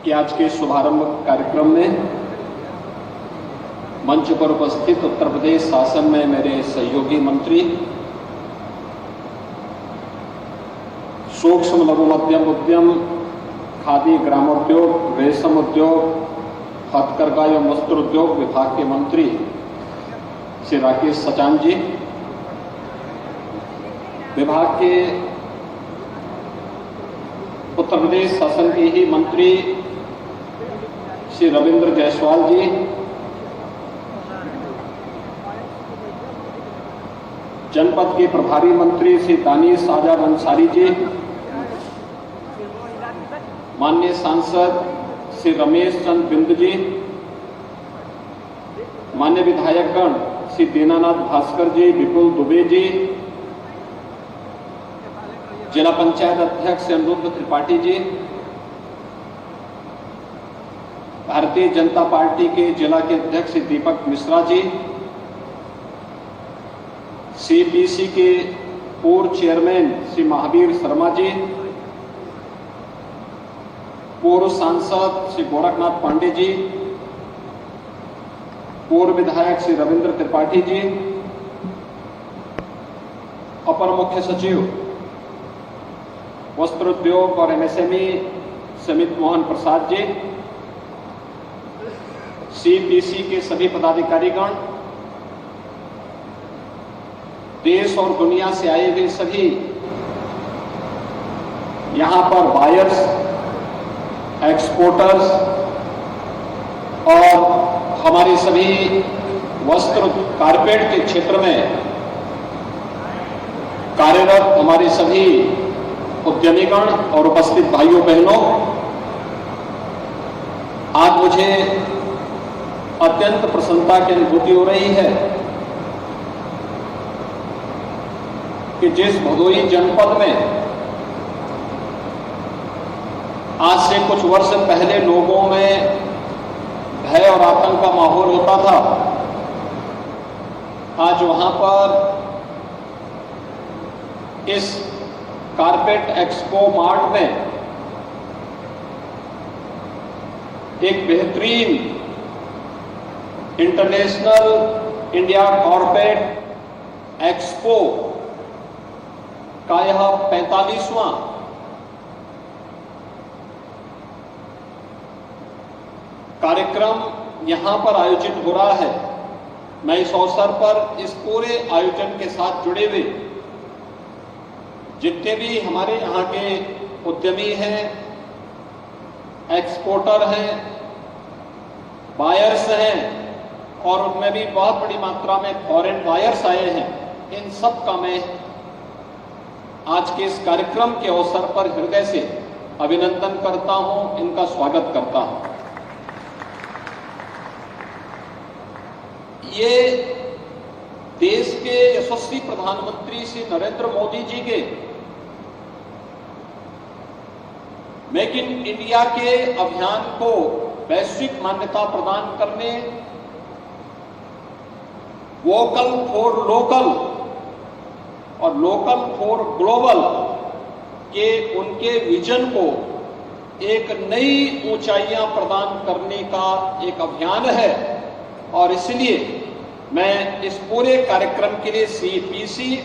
कि आज के शुभारंभ कार्यक्रम में मंच पर उपस्थित उत्तर प्रदेश शासन में मेरे सहयोगी मंत्री, सूक्ष्म लघु मध्यम उद्यम, खादी ग्रामोद्योग, रेशम उद्योग, हथकरघा एवं वस्त्र उद्योग विभाग के मंत्री श्री राकेश सचान जी, विभाग के उत्तर प्रदेश शासन के ही मंत्री श्री रविंद्र जायसवाल जी, जनपद के प्रभारी मंत्री श्री दानिश आजाद अंसारी जी, माननीय सांसद श्री रमेश चंद्र बिंद जी, माननीय विधायकगण श्री दीनानाथ भास्कर जी, विपुल दुबे जी, जिला पंचायत अध्यक्ष अनिरुद्ध त्रिपाठी जी, भारतीय जनता पार्टी के जिला के अध्यक्ष दीपक मिश्रा जी, सीपीसी के पूर्व चेयरमैन श्री महावीर शर्मा जी, पूर्व सांसद श्री गोरखनाथ पांडे जी, पूर्व विधायक श्री रविंद्र त्रिपाठी जी, अपर मुख्य सचिव वस्त्र उद्योग और एमएसएमई समित मोहन प्रसाद जी, सीपीसी के सभी पदाधिकारीगण, देश और दुनिया से आए हुए सभी यहां पर बायर्स, एक्सपोर्टर्स और हमारे सभी वस्त्र कारपेट के क्षेत्र में कार्यरत हमारे सभी उद्यमीगण और उपस्थित भाइयों बहनों, आज मुझे अत्यंत प्रसन्नता की अनुभूति हो रही है कि जिस भदोही जनपद में आज से कुछ वर्ष पहले लोगों में भय और आतंक का माहौल होता था, आज वहां पर इस कारपेट एक्सपो मार्ट में एक बेहतरीन इंटरनेशनल इंडिया कॉर्पोरेट एक्सपो का यह 45वां कार्यक्रम यहां पर आयोजित हो रहा है। मैं इस अवसर पर इस पूरे आयोजन के साथ जुड़े हुए जितने भी हमारे यहाँ के उद्यमी हैं, एक्सपोर्टर हैं, बायर्स हैं और उनमें भी बहुत बड़ी मात्रा में फॉरेन बायर्स आए हैं, इन सब का मैं आज के इस कार्यक्रम के अवसर पर हृदय से अभिनंदन करता हूं, इनका स्वागत करता हूं। ये देश के यशस्वी प्रधानमंत्री श्री नरेंद्र मोदी जी के मेक इन इंडिया के अभियान को वैश्विक मान्यता प्रदान करने, वोकल फॉर लोकल और लोकल फॉर ग्लोबल के उनके विजन को एक नई ऊंचाइयां प्रदान करने का एक अभियान है। और इसलिए मैं इस पूरे कार्यक्रम के लिए सीपीसी,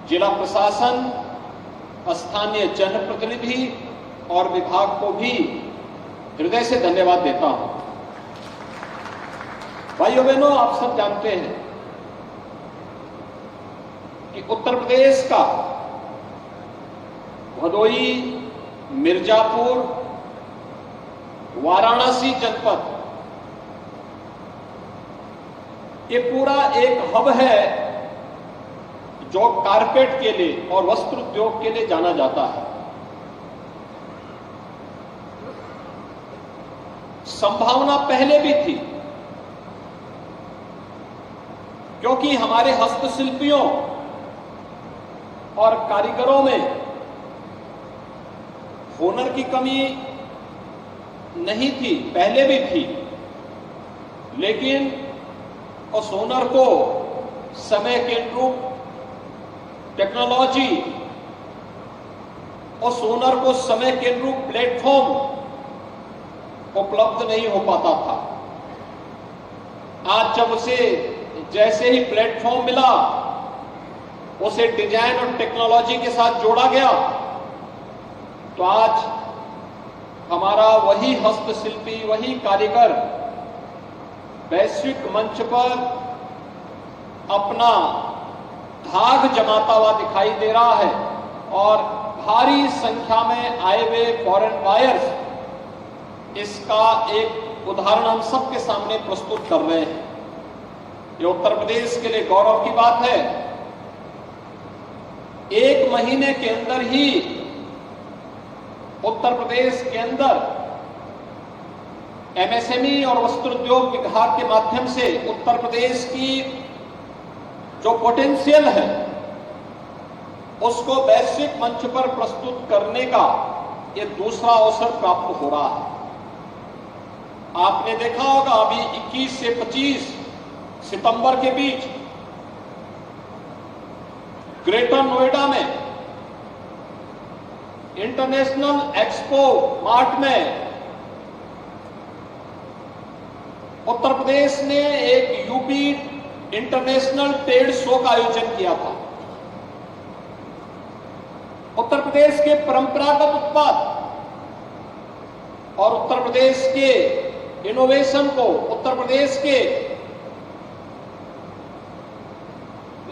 जिला प्रशासन, स्थानीय जनप्रतिनिधि और विभाग को भी हृदय से धन्यवाद देता हूं। भाइयों बहनों, आप सब जानते हैं कि उत्तर प्रदेश का भदोही, मिर्जापुर, वाराणसी जनपद ये पूरा एक हब है जो कारपेट के लिए और वस्त्र उद्योग के लिए जाना जाता है। संभावना पहले भी थी क्योंकि हमारे हस्तशिल्पियों और कारीगरों में हुनर की कमी नहीं थी, पहले भी थी, लेकिन उस हुनर को समय के अनुरूप टेक्नोलॉजी, उस हुनर को समय के अनुरूप प्लेटफॉर्म उपलब्ध नहीं हो पाता था। आज जब उसे जैसे ही प्लेटफॉर्म मिला, उसे डिजाइन और टेक्नोलॉजी के साथ जोड़ा गया, तो आज हमारा वही हस्तशिल्पी, वही कारीगर वैश्विक मंच पर अपना धाग जमाता हुआ दिखाई दे रहा है और भारी संख्या में आए हुए फॉरेन बायर्स इसका एक उदाहरण हम सबके सामने प्रस्तुत कर रहे हैं। ये उत्तर प्रदेश के लिए गौरव की बात है। 1 महीने के अंदर ही उत्तर प्रदेश के अंदर एमएसएमई और वस्त्रोद्योग विभाग के माध्यम से उत्तर प्रदेश की जो पोटेंशियल है उसको वैश्विक मंच पर प्रस्तुत करने का ये दूसरा अवसर प्राप्त हो रहा है। आपने देखा होगा अभी 21 से 25 सितंबर के बीच ग्रेटर नोएडा में इंटरनेशनल एक्सपो मार्ट में उत्तर प्रदेश ने एक यूपी इंटरनेशनल ट्रेड शो का आयोजन किया था। उत्तर प्रदेश के परंपरागत उत्पाद और उत्तर प्रदेश के इनोवेशन को, उत्तर प्रदेश के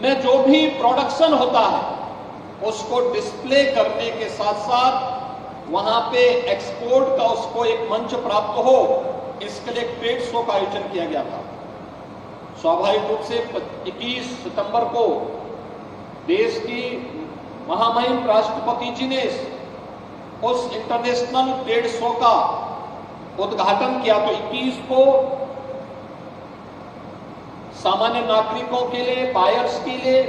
में जो भी प्रोडक्शन होता है उसको डिस्प्ले करने के साथ साथ वहां पे एक्सपोर्ट का उसको एक मंच प्राप्त हो, इसके लिए एक ट्रेड शो का आयोजन किया गया था। स्वाभाविक रूप से 21 सितंबर को देश की महामहिम राष्ट्रपति जी ने उस इंटरनेशनल ट्रेड शो का उद्घाटन किया, तो 21 को सामान्य नागरिकों के लिए, बायर्स के लिए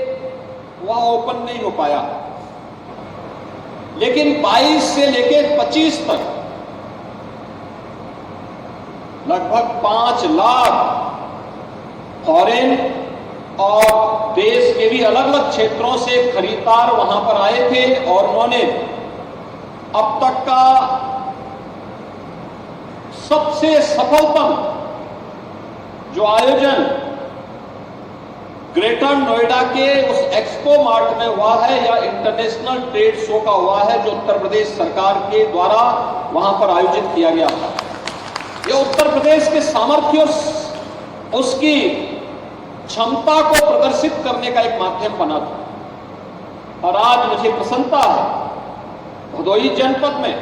वह ओपन नहीं हो पाया, लेकिन 22 से लेकर 25 तक लगभग 5 लाख फॉरेन और देश के भी अलग अलग क्षेत्रों से खरीदार वहां पर आए थे और उन्होंने अब तक का सबसे सफलतम जो आयोजन ग्रेटर नोएडा के उस एक्सपो मार्ट में हुआ है या इंटरनेशनल ट्रेड शो का हुआ है, जो उत्तर प्रदेश सरकार के द्वारा वहां पर आयोजित किया गया था। यह उत्तर प्रदेश के सामर्थ्य, उसकी क्षमता को प्रदर्शित करने का एक माध्यम बना था। और आज मुझे प्रसन्नता है भदोही जनपद में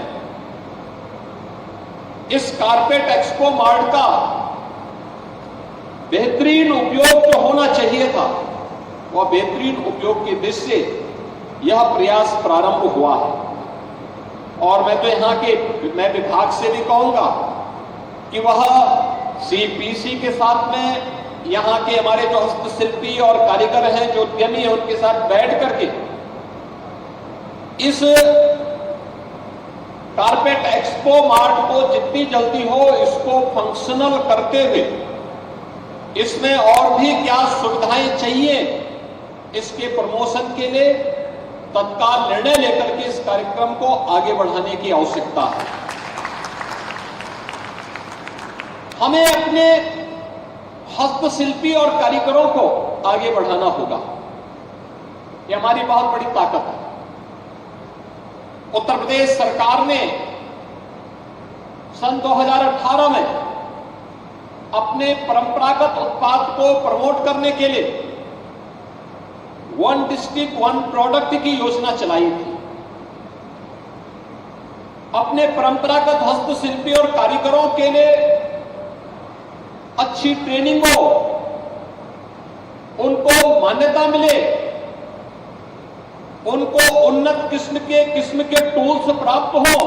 इस कारपेट एक्सपो मार्ट का बेहतरीन उपयोग जो होना चाहिए था, वह बेहतरीन उपयोग की दृष्टि से यह प्रयास प्रारंभ हुआ है। और मैं तो यहां के विभाग से भी कहूंगा कि वह सीपीसी के साथ में यहां के हमारे जो हस्तशिल्पी और कारीगर हैं, जो उद्यमी हैं, उनके साथ बैठ करके इस कारपेट एक्सपो मार्ट को जितनी जल्दी हो इसको फंक्शनल करते हुए इसमें और भी क्या सुविधाएं चाहिए, इसके प्रमोशन के लिए तत्काल निर्णय लेकर के इस कार्यक्रम को आगे बढ़ाने की आवश्यकता है। हमें अपने हस्तशिल्पी और कारीगरों को आगे बढ़ाना होगा, यह हमारी बहुत बड़ी ताकत है। उत्तर प्रदेश सरकार ने सन 2018 में अपने परंपरागत उत्पाद को प्रमोट करने के लिए 1 डिस्ट्रिक्ट 1 प्रोडक्ट की योजना चलाई थी। अपने परंपरागत हस्तशिल्पी और कारीगरों के लिए अच्छी ट्रेनिंग हो, उनको मान्यता मिले, उनको उन्नत किस्म के टूल्स प्राप्त हो,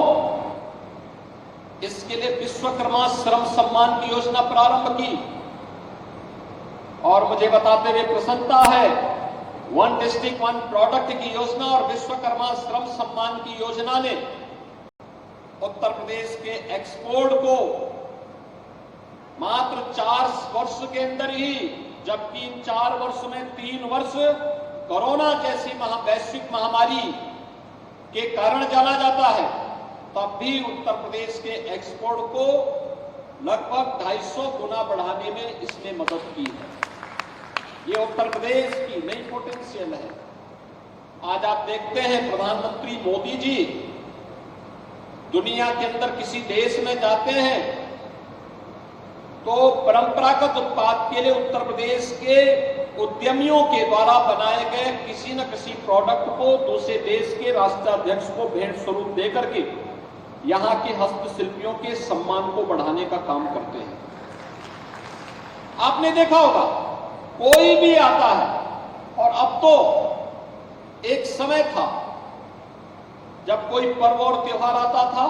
इसके लिए विश्वकर्मा श्रम सम्मान की योजना प्रारंभ की। और मुझे बताते हुए प्रसन्नता है, 1 डिस्ट्रिक्ट 1 प्रोडक्ट की योजना और विश्वकर्मा श्रम सम्मान की योजना ने उत्तर प्रदेश के एक्सपोर्ट को मात्र 4 वर्ष के अंदर ही, जबकि इन 4 वर्ष में 3 वर्ष कोरोना जैसी वैश्विक महामारी के कारण जाना जाता है, तब भी उत्तर प्रदेश के एक्सपोर्ट को लगभग 250 गुना बढ़ाने में इसने मदद की है। ये उत्तर प्रदेश की नई पोटेंशियल है। आज आप देखते हैं प्रधानमंत्री मोदी जी दुनिया के अंदर किसी देश में जाते हैं तो परंपरागत उत्पाद के लिए उत्तर प्रदेश के उद्यमियों के द्वारा बनाए गए किसी न किसी प्रोडक्ट को दूसरे देश के राष्ट्राध्यक्ष को भेंट स्वरूप देकर के यहां के हस्तशिल्पियों के सम्मान को बढ़ाने का काम करते हैं। आपने देखा होगा कोई भी आता है, और अब तो एक समय था जब कोई पर्व और त्योहार आता था,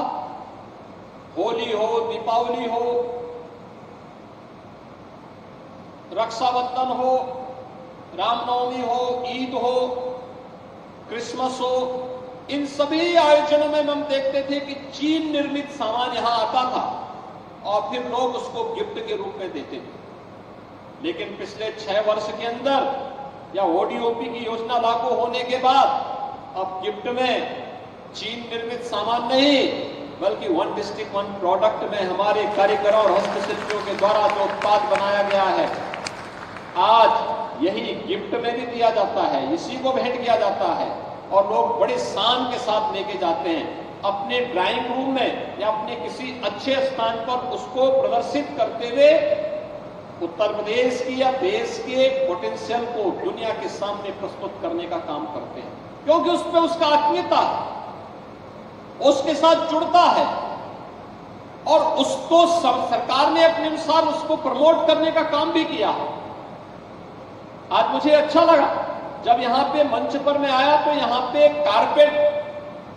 होली हो, दीपावली हो, रक्षाबंधन हो, रामनवमी हो, ईद हो, क्रिसमस हो, इन सभी आयोजनों में हम देखते थे कि चीन निर्मित सामान यहां आता था और फिर लोग उसको गिफ्ट के रूप में देते थे। लेकिन पिछले 6 वर्ष के अंदर या ओडीओपी की योजना लागू होने के बाद अब गिफ्ट में चीन निर्मित सामान नहीं बल्कि वन डिस्ट्रिक्ट वन प्रोडक्ट में हमारे कारीगरों और हस्तशिल्पियों के द्वारा जो उत्पाद बनाया गया है आज यही गिफ्ट में भी दिया जाता है, इसी को भेंट किया जाता है और लोग बड़े शान के साथ लेके जाते हैं अपने ड्राइंग रूम में या अपने किसी अच्छे स्थान पर उसको प्रदर्शित करते हुए उत्तर प्रदेश की या देश के पोटेंशियल को दुनिया के सामने प्रस्तुत करने का काम करते हैं, क्योंकि उस पर उसका आत्मीयता है, उसके साथ जुड़ता है और उसको सरकार ने अपने अनुसार उसको प्रमोट करने का काम भी किया है। आज मुझे अच्छा लगा जब यहां पे मंच पर मैं आया तो यहां पे कारपेट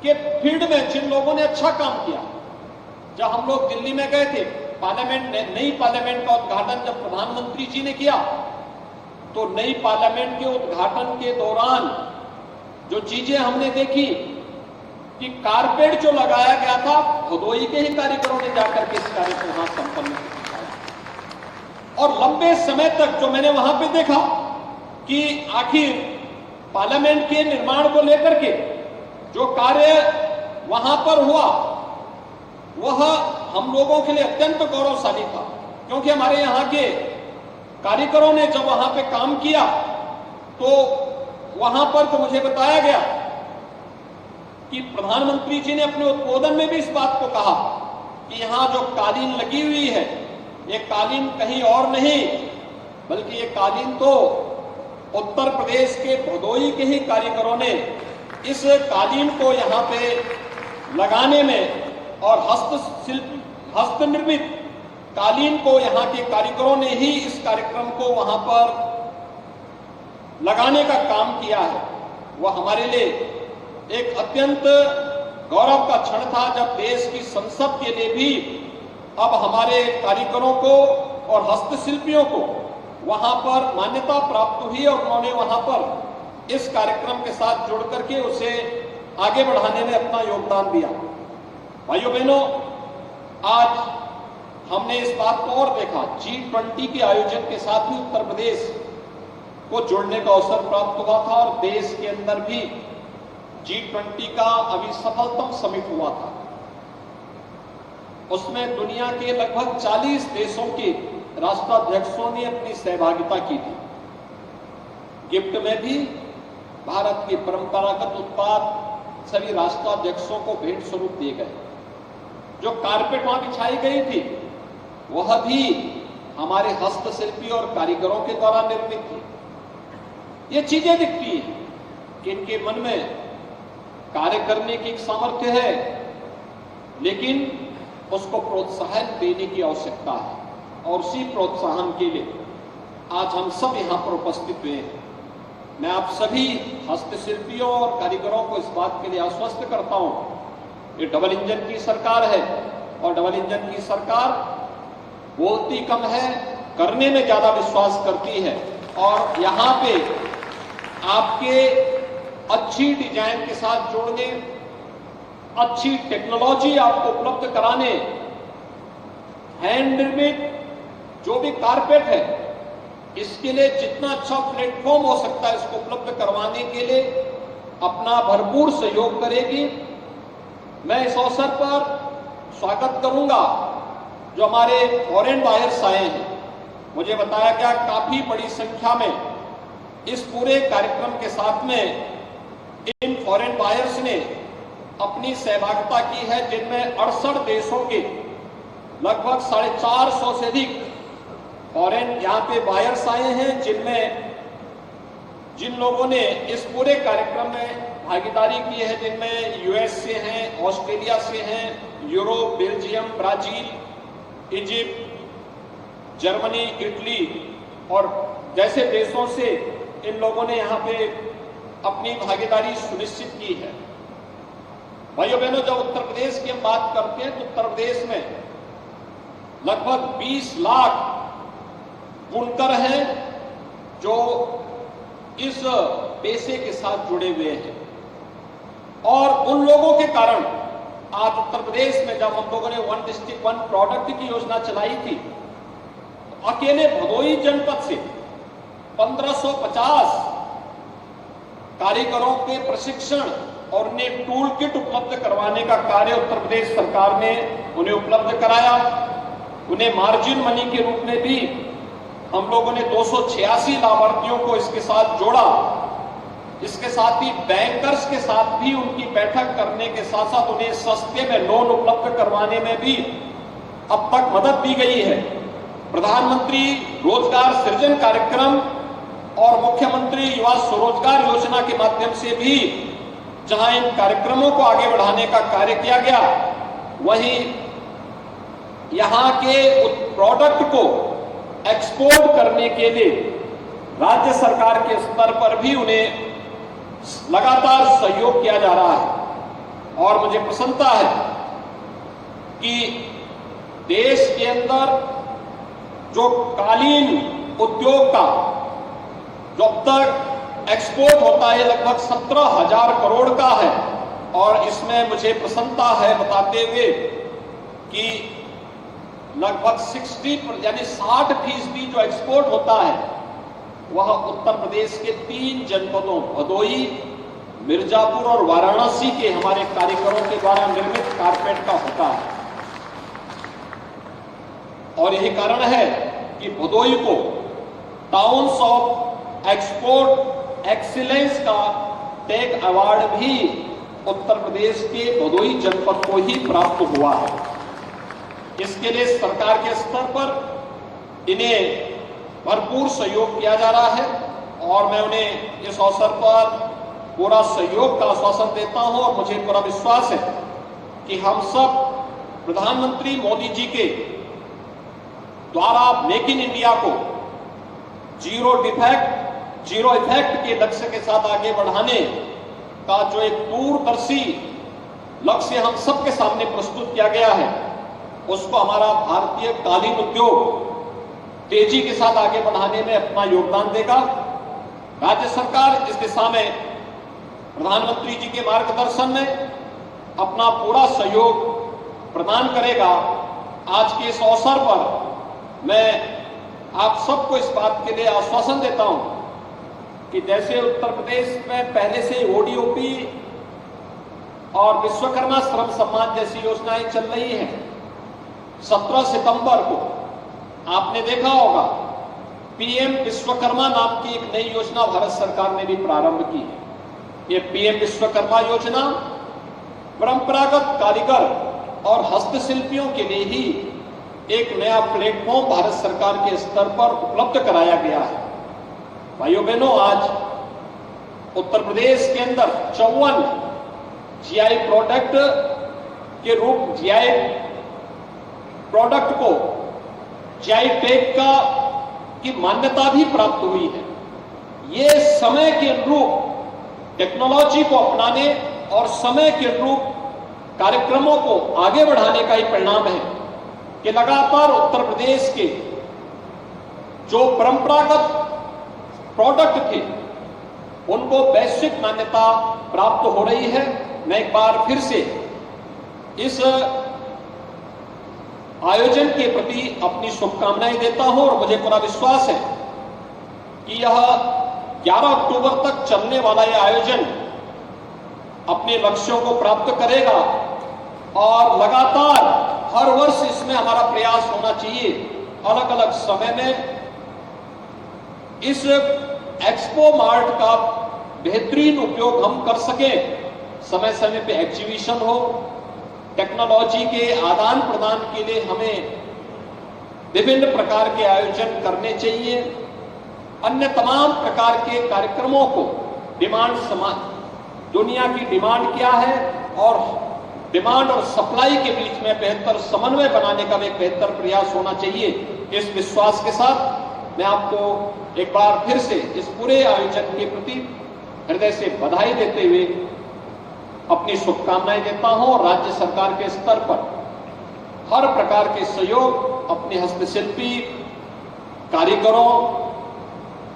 के फील्ड में जिन लोगों ने अच्छा काम किया, जब हम लोग दिल्ली में गए थे पार्लियामेंट नई पार्लियामेंट का उद्घाटन जब प्रधानमंत्री जी ने किया तो नई पार्लियामेंट के उद्घाटन के दौरान जो चीजें हमने देखी कि कारपेट जो लगाया गया था भदोई के ही कारीगरों ने जाकर के इस कार्य को वहां संपन्न किया और लंबे समय तक जो मैंने वहां पे देखा कि आखिर पार्लियामेंट के निर्माण को लेकर के जो कार्य वहां पर हुआ वह हम लोगों के लिए अत्यंत गौरवशाली था, क्योंकि हमारे यहाँ के कारीगरों ने जब वहां पे काम किया तो वहां पर तो मुझे बताया गया कि प्रधानमंत्री जी ने अपने उद्बोधन में भी इस बात को कहा कि यहां जो कालीन लगी हुई है ये कालीन कहीं और नहीं बल्कि ये कालीन तो उत्तर प्रदेश के भदोई के ही कारीगरों ने इस कालीन को यहां पे लगाने में और हस्त निर्मित कालीन को यहां के कारीगरों ने ही इस कार्यक्रम को वहां पर लगाने का काम किया है। वह हमारे लिए एक अत्यंत गौरव का क्षण था जब देश की संसद के लिए भी अब हमारे कारीगरों को और हस्तशिल्पियों को वहां पर मान्यता प्राप्त हुई और उन्होंने वहां पर इस कार्यक्रम के साथ जुड़ करके उसे आगे बढ़ाने में अपना योगदान दिया। भाइयों बहनों, आज हमने इस बात को और देखा G20 के आयोजन के साथ ही उत्तर प्रदेश को जुड़ने का अवसर प्राप्त हुआ था और देश के अंदर भी G20 का अभी सफलतम समिट हुआ था। उसमें दुनिया के लगभग 40 देशों के राष्ट्राध्यक्षों ने अपनी सहभागिता की थी। गिफ्ट में भी भारत के परंपरागत उत्पाद सभी राष्ट्राध्यक्षों को भेंट स्वरूप दिए गए। जो कारपेट वहां बिछाई गई थी वह भी हमारे हस्तशिल्पी और कारीगरों के द्वारा निर्मित थी। ये चीजें दिखती हैं कि इनके मन में कार्य करने की एक सामर्थ्य है, लेकिन उसको प्रोत्साहन देने की आवश्यकता है और उसी प्रोत्साहन के लिए आज हम सब यहां पर उपस्थित हुए हैं। मैं आप सभी हस्तशिल्पियों और कारीगरों को इस बात के लिए आश्वस्त करता हूं, ये डबल इंजन की सरकार है और डबल इंजन की सरकार बोलती कम है, करने में ज्यादा विश्वास करती है और यहां पे आपके अच्छी डिजाइन के साथ जोड़ने, अच्छी टेक्नोलॉजी आपको उपलब्ध कराने, हैंड निर्मित जो भी कारपेट है इसके लिए जितना अच्छा प्लेटफॉर्म हो सकता है इसको उपलब्ध करवाने के लिए अपना भरपूर सहयोग करेगी। मैं इस अवसर पर स्वागत करूंगा जो हमारे फॉरेन बायर्स आए हैं, मुझे बताया गया काफी बड़ी संख्या में इस पूरे कार्यक्रम के साथ में इन फॉरेन बायर्स ने अपनी सहभागिता की है, जिनमें 68 देशों के लगभग 450 से अधिक फॉरेन यहाँ पे बायर्स आए हैं, जिन लोगों ने इस पूरे कार्यक्रम में भागीदारी की है, जिनमें यूएस से हैं, ऑस्ट्रेलिया से हैं, Europe, Belgium, Brazil, Egypt, Germany, Italy और जैसे देशों से इन लोगों ने यहाँ पे अपनी भागीदारी सुनिश्चित की है। भाइयों बहनों, जब उत्तर प्रदेश की हम बात करते हैं तो उत्तर प्रदेश में लगभग 20 लाख बुनकर हैं जो इस पेशे के साथ जुड़े हुए हैं, और उन लोगों के कारण आज उत्तर प्रदेश में जब हम लोगों ने वन डिस्ट्रिक्ट वन प्रोडक्ट की योजना चलाई थी, तो अकेले भदोही जनपद से 1550 कारीगरों के प्रशिक्षण और उन्हें टूल किट उपलब्ध करवाने का कार्य उत्तर प्रदेश सरकार ने उन्हें उपलब्ध कराया। उन्हें मार्जिन मनी के रूप में भी हम लोगों ने 286 लाभार्थियों को इसके साथ जोड़ा। इसके साथ ही बैंकर्स के साथ भी उनकी बैठक करने के साथ साथ उन्हें सस्ते में लोन उपलब्ध करवाने में भी अब तक मदद दी गई है। प्रधानमंत्री रोजगार सृजन कार्यक्रम और मुख्यमंत्री युवा स्वरोजगार योजना के माध्यम से भी जहां इन कार्यक्रमों को आगे बढ़ाने का कार्य किया गया, वहीं यहां के प्रोडक्ट को एक्सपोर्ट करने के लिए राज्य सरकार के स्तर पर भी उन्हें लगातार सहयोग किया जा रहा है। और मुझे प्रसन्नता है कि देश के अंदर जो कालीन उद्योग का जो अब तक एक्सपोर्ट होता है लगभग 17,000 करोड़ का है, और इसमें मुझे प्रसन्नता है बताते हुए कि लगभग 60% जो एक्सपोर्ट होता है वह उत्तर प्रदेश के 3 जनपदों भदोही, मिर्जापुर और वाराणसी के हमारे कारीगरों के द्वारा निर्मित कारपेट का होता है। और यही कारण है कि भदोही को टाउन्स ऑफ एक्सपोर्ट एक्सीलेंस का टैग अवार्ड भी उत्तर प्रदेश के भदोही जनपद को ही प्राप्त हुआ है। इसके लिए सरकार के स्तर पर इन्हें भरपूर सहयोग किया जा रहा है, और मैं उन्हें इस अवसर पर पूरा सहयोग का आश्वासन देता हूं। और मुझे पूरा विश्वास है कि हम सब प्रधानमंत्री मोदी जी के द्वारा मेक इन इंडिया को जीरो इफेक्ट के लक्ष्य के साथ आगे बढ़ाने का जो एक दूरदर्शी लक्ष्य हम सबके सामने प्रस्तुत किया गया है, उसको हमारा भारतीय कालीन उद्योग तेजी के साथ आगे बढ़ाने में अपना योगदान देगा। राज्य सरकार इस दिशा में प्रधानमंत्री जी के मार्गदर्शन में अपना पूरा सहयोग प्रदान करेगा। आज के इस अवसर पर मैं आप सबको इस बात के लिए आश्वासन देता हूं कि जैसे उत्तर प्रदेश में पहले से ओडीओपी और विश्वकर्मा श्रम सम्मान जैसी योजनाएं चल रही हैं, 17 सितंबर को आपने देखा होगा पीएम विश्वकर्मा नाम की एक नई योजना भारत सरकार ने भी प्रारंभ की है। ये पीएम विश्वकर्मा योजना परंपरागत कारीगर और हस्तशिल्पियों के लिए ही एक नया प्लेटफॉर्म भारत सरकार के स्तर पर उपलब्ध कराया गया है। भाइयों बहनों, आज उत्तर प्रदेश के अंदर 54 जीआई प्रोडक्ट के रूप जीआई प्रोडक्ट को जीआई टैग की मान्यता भी प्राप्त हुई है। ये समय के अनुरूप टेक्नोलॉजी को अपनाने और समय के अनुरूप कार्यक्रमों को आगे बढ़ाने का ही परिणाम है कि लगातार उत्तर प्रदेश के जो परंपरागत प्रोडक्ट थे उनको वैश्विक मान्यता प्राप्त हो रही है। मैं एक बार फिर से इस आयोजन के प्रति अपनी शुभकामनाएं देता हूं, और मुझे पूरा विश्वास है कि यह 11 अक्टूबर तक चलने वाला यह आयोजन अपने लक्ष्यों को प्राप्त करेगा और लगातार हर वर्ष इसमें इसमें हमारा प्रयास होना चाहिए अलग अलग समय में इस एक्सपो मार्ट का बेहतरीन उपयोग हम कर सकें। समय समय पे एग्जीबिशन हो, टेक्नोलॉजी के आदान प्रदान के लिए हमें विभिन्न प्रकार के आयोजन करने चाहिए। अन्य तमाम प्रकार के कार्यक्रमों को दुनिया की डिमांड क्या है और डिमांड और सप्लाई के बीच में बेहतर समन्वय बनाने का एक बेहतर प्रयास होना चाहिए। इस विश्वास के साथ मैं आपको एक बार फिर से इस पूरे आयोजन के प्रति हृदय से बधाई देते हुए अपनी शुभकामनाएं देता हूं और राज्य सरकार के स्तर पर हर प्रकार के सहयोग अपने हस्तशिल्पी कारीगरों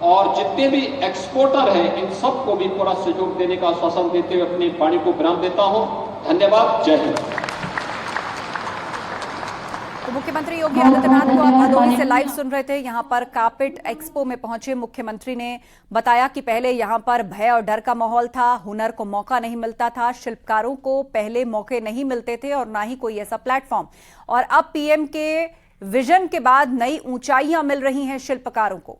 और जितने भी एक्सपोर्टर हैं इन सबको भी पूरा सहयोग देने का आश्वासन देते हुए अपनी वाणी को विराम देता हूं। धन्यवाद। जय हिंद। तो मुख्यमंत्री योगी आदित्यनाथ को आप भदोही से लाइव सुन रहे थे। यहां पर कार्पेट एक्सपो में पहुंचे मुख्यमंत्री ने बताया कि पहले यहां पर भय और डर का माहौल था, हुनर को मौका नहीं मिलता था, शिल्पकारों को पहले मौके नहीं मिलते थे और ना ही कोई ऐसा प्लेटफॉर्म। और अब पीएम के विजन के बाद नई ऊंचाइयां मिल रही हैं शिल्पकारों को।